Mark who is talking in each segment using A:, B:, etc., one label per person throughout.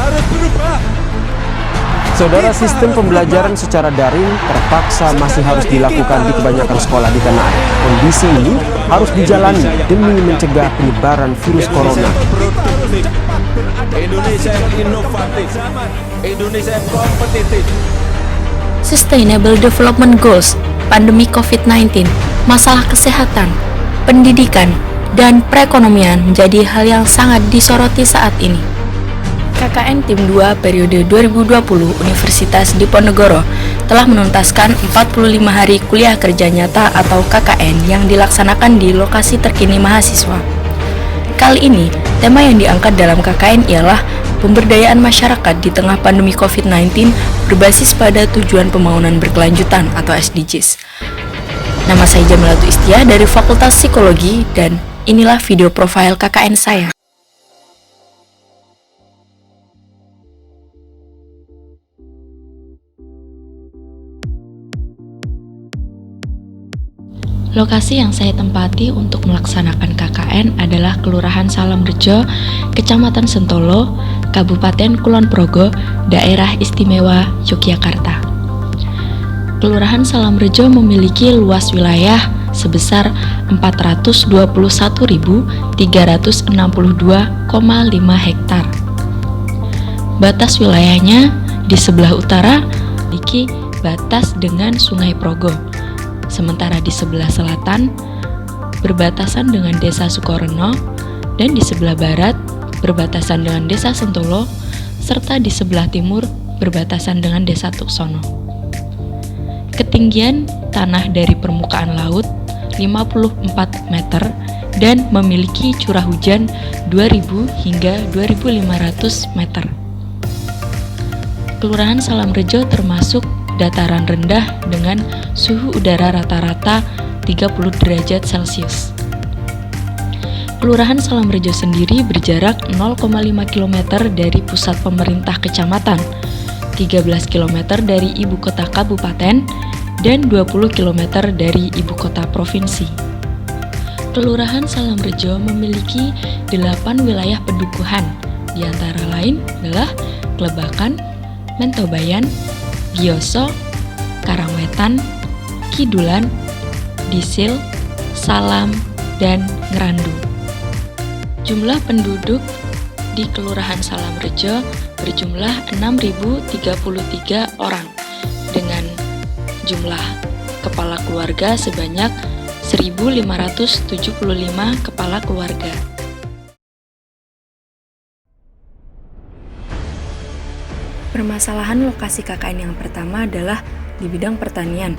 A: harus berubah.
B: Saudara, sistem pembelajaran secara daring terpaksa masih harus dilakukan di kebanyakan sekolah di tanah air. Kondisi ini harus dijalani demi mencegah penyebaran virus corona.
A: Indonesia yang inovatif, Indonesia yang kompetitif.
C: Sustainable Development Goals, pandemi COVID-19, masalah kesehatan, pendidikan, dan perekonomian menjadi hal yang sangat disoroti saat ini. KKN Tim 2 periode 2020 Universitas Diponegoro telah menuntaskan 45 hari kuliah kerja nyata atau KKN yang dilaksanakan di lokasi terkini mahasiswa. Kali ini, tema yang diangkat dalam KKN ialah pemberdayaan masyarakat di tengah pandemi COVID-19 berbasis pada tujuan pembangunan berkelanjutan atau SDGs. Nama saya Jamilatu Istia dari Fakultas Psikologi dan inilah video profil KKN saya. Lokasi yang saya tempati untuk melaksanakan KKN adalah Kelurahan Salamrejo, Kecamatan Sentolo, Kabupaten Kulon Progo, Daerah Istimewa Yogyakarta. Kelurahan Salamrejo memiliki luas wilayah sebesar 421.362,5 hektar. Batas wilayahnya di sebelah utara memiliki batas dengan Sungai Progo. Sementara di sebelah selatan berbatasan dengan Desa Sukoreno dan di sebelah barat berbatasan dengan Desa Sentolo serta di sebelah timur berbatasan dengan Desa Tuksono. Ketinggian tanah dari permukaan laut 54 meter dan memiliki curah hujan 2000 hingga 2500 meter. Kelurahan Salamrejo termasuk dataran rendah dengan suhu udara rata-rata 30 derajat Celcius. Kelurahan Salamrejo sendiri berjarak 0,5 km dari pusat pemerintah kecamatan, 13 km dari ibu kota kabupaten, dan 20 km dari ibu kota provinsi. Kelurahan Salamrejo memiliki 8 wilayah pedukuhan, di antara lain adalah Klebakan, Mentobayan, Gioso, Karangwetan, Kidulan, Disil, Salam, dan Ngerandu. Jumlah penduduk di Kelurahan Salamrejo berjumlah 6.033 orang dengan jumlah kepala keluarga sebanyak 1.575 kepala keluarga. Permasalahan lokasi KKN yang pertama adalah di bidang pertanian.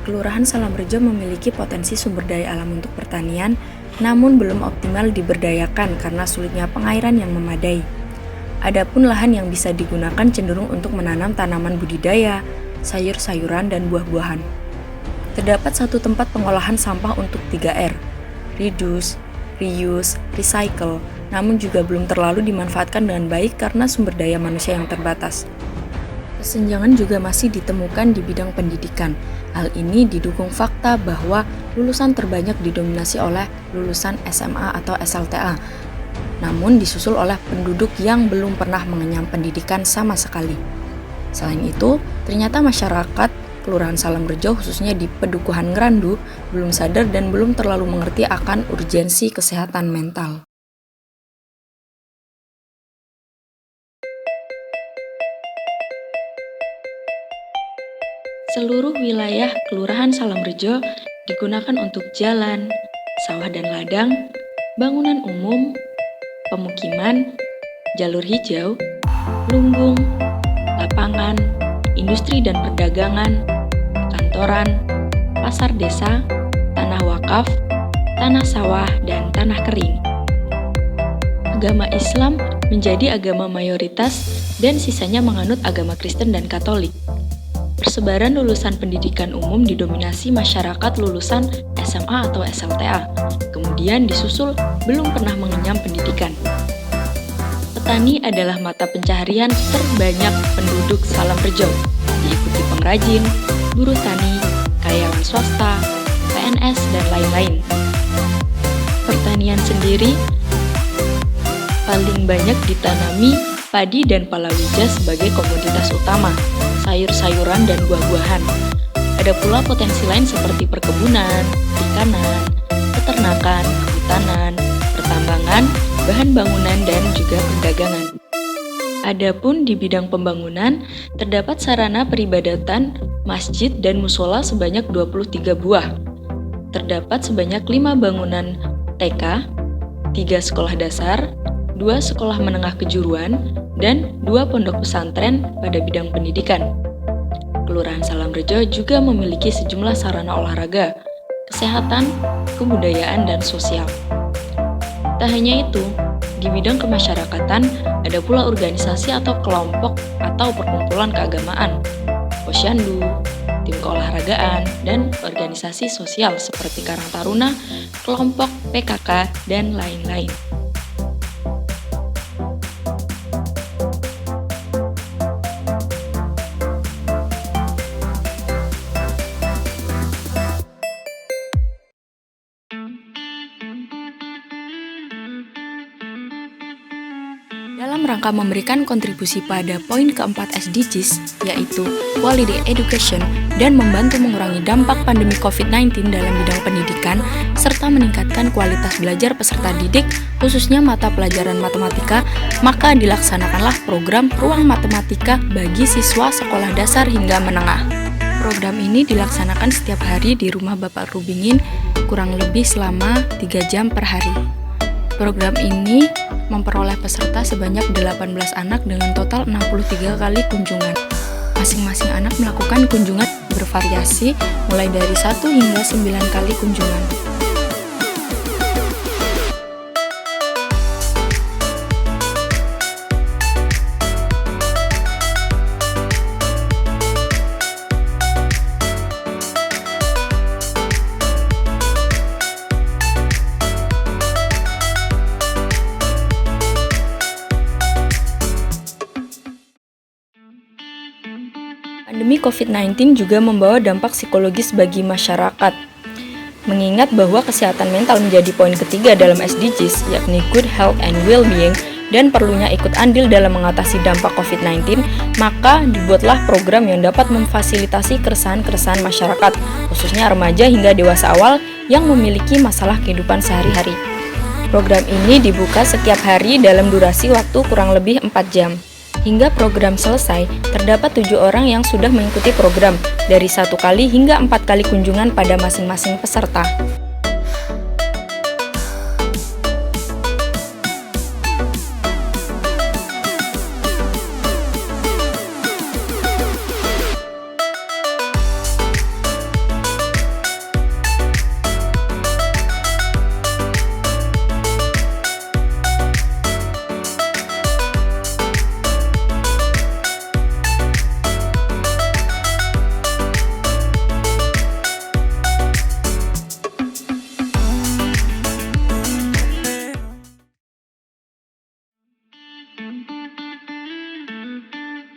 C: Kelurahan Salamrejo memiliki potensi sumber daya alam untuk pertanian, namun belum optimal diberdayakan karena sulitnya pengairan yang memadai. Adapun lahan yang bisa digunakan cenderung untuk menanam tanaman budidaya, sayur-sayuran, dan buah-buahan. Terdapat satu tempat pengolahan sampah untuk 3R, reduce, reuse, recycle, namun juga belum terlalu dimanfaatkan dengan baik karena sumber daya manusia yang terbatas. Kesenjangan juga masih ditemukan di bidang pendidikan. Hal ini didukung fakta bahwa lulusan terbanyak didominasi oleh lulusan SMA atau SLTA, namun disusul oleh penduduk yang belum pernah mengenyam pendidikan sama sekali. Selain itu, ternyata masyarakat Kelurahan Salamrejo khususnya di Pedukuhan Ngerandu belum sadar dan belum terlalu mengerti akan urgensi kesehatan mental. Seluruh wilayah Kelurahan Salamrejo digunakan untuk jalan, sawah dan ladang, bangunan umum, pemukiman, jalur hijau, lumbung, lapangan, industri dan perdagangan, kantoran, pasar desa, tanah wakaf, tanah sawah, dan tanah kering. Agama Islam menjadi agama mayoritas dan sisanya menganut agama Kristen dan Katolik. Persebaran lulusan pendidikan umum didominasi masyarakat lulusan SMA atau SLTA, kemudian disusul belum pernah mengenyam pendidikan. Petani adalah mata pencaharian terbanyak penduduk Salamrejo, diikuti pengrajin, buruh tani, karyawan swasta, PNS, dan lain-lain. Pertanian sendiri paling banyak ditanami padi dan palawija sebagai komoditas utama, sayur-sayuran dan buah-buahan. Ada pula potensi lain seperti perkebunan, perikanan, peternakan, kehutanan, pertambangan, bahan bangunan, dan juga perdagangan. Adapun di bidang pembangunan, terdapat sarana peribadatan, masjid dan musola sebanyak 23 buah. Terdapat sebanyak 5 bangunan TK, 3 sekolah dasar, 2 sekolah menengah kejuruan, dan 2 pondok pesantren pada bidang pendidikan. Kelurahan Salamrejo juga memiliki sejumlah sarana olahraga, kesehatan, kebudayaan, dan sosial. Tak hanya itu, di bidang kemasyarakatan ada pula organisasi atau kelompok atau perkumpulan keagamaan, posyandu, tim keolahragaan, dan organisasi sosial seperti Karang Taruna, kelompok PKK, dan lain-lain. Dalam rangka memberikan kontribusi pada poin keempat SDGs, yaitu Quality Education, dan membantu mengurangi dampak pandemi COVID-19 dalam bidang pendidikan, serta meningkatkan kualitas belajar peserta didik, khususnya mata pelajaran matematika, maka dilaksanakanlah program Ruang Matematika bagi siswa sekolah dasar hingga menengah. Program ini dilaksanakan setiap hari di rumah Bapak Rubingin, kurang lebih selama 3 jam per hari. Program ini memperoleh peserta sebanyak 18 anak dengan total 63 kali kunjungan. Masing-masing anak melakukan kunjungan bervariasi mulai dari 1 hingga 9 kali kunjungan. Pandemi COVID-19 juga membawa dampak psikologis bagi masyarakat. Mengingat bahwa kesehatan mental menjadi poin ketiga dalam SDGs, yakni good health and well-being, dan perlunya ikut andil dalam mengatasi dampak COVID-19, maka dibuatlah program yang dapat memfasilitasi keresahan-keresahan masyarakat, khususnya remaja hingga dewasa awal yang memiliki masalah kehidupan sehari-hari. Program ini dibuka setiap hari dalam durasi waktu kurang lebih 4 jam. Hingga program selesai, terdapat 7 orang yang sudah mengikuti program, dari 1 kali hingga 4 kali kunjungan pada masing-masing peserta.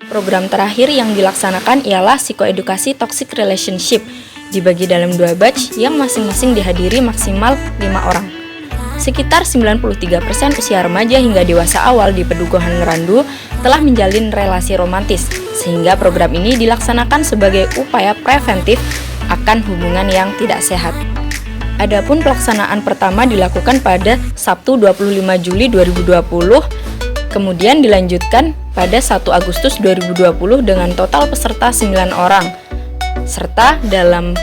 C: Program terakhir yang dilaksanakan ialah psikoedukasi toxic relationship, dibagi dalam 2 batch yang masing-masing dihadiri maksimal 5 orang. Sekitar 93% usia remaja hingga dewasa awal di Pedukuhan Ngerandu telah menjalin relasi romantis, sehingga program ini dilaksanakan sebagai upaya preventif akan hubungan yang tidak sehat. Adapun pelaksanaan pertama dilakukan pada Sabtu 25 Juli 2020, kemudian dilanjutkan pada 1 Agustus 2020 dengan total peserta 9 orang. Serta dalam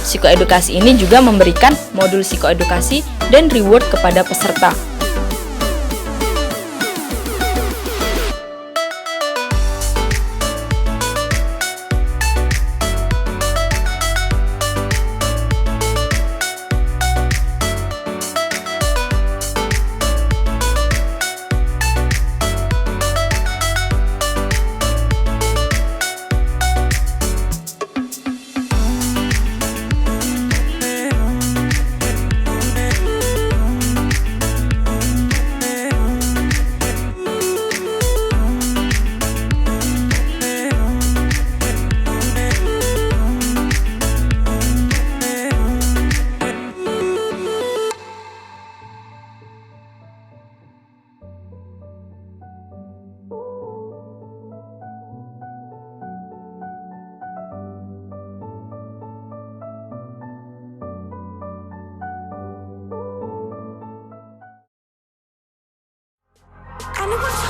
C: psikoedukasi ini juga memberikan modul psikoedukasi dan reward kepada peserta.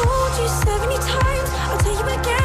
D: told you 70 times, I'll tell you again.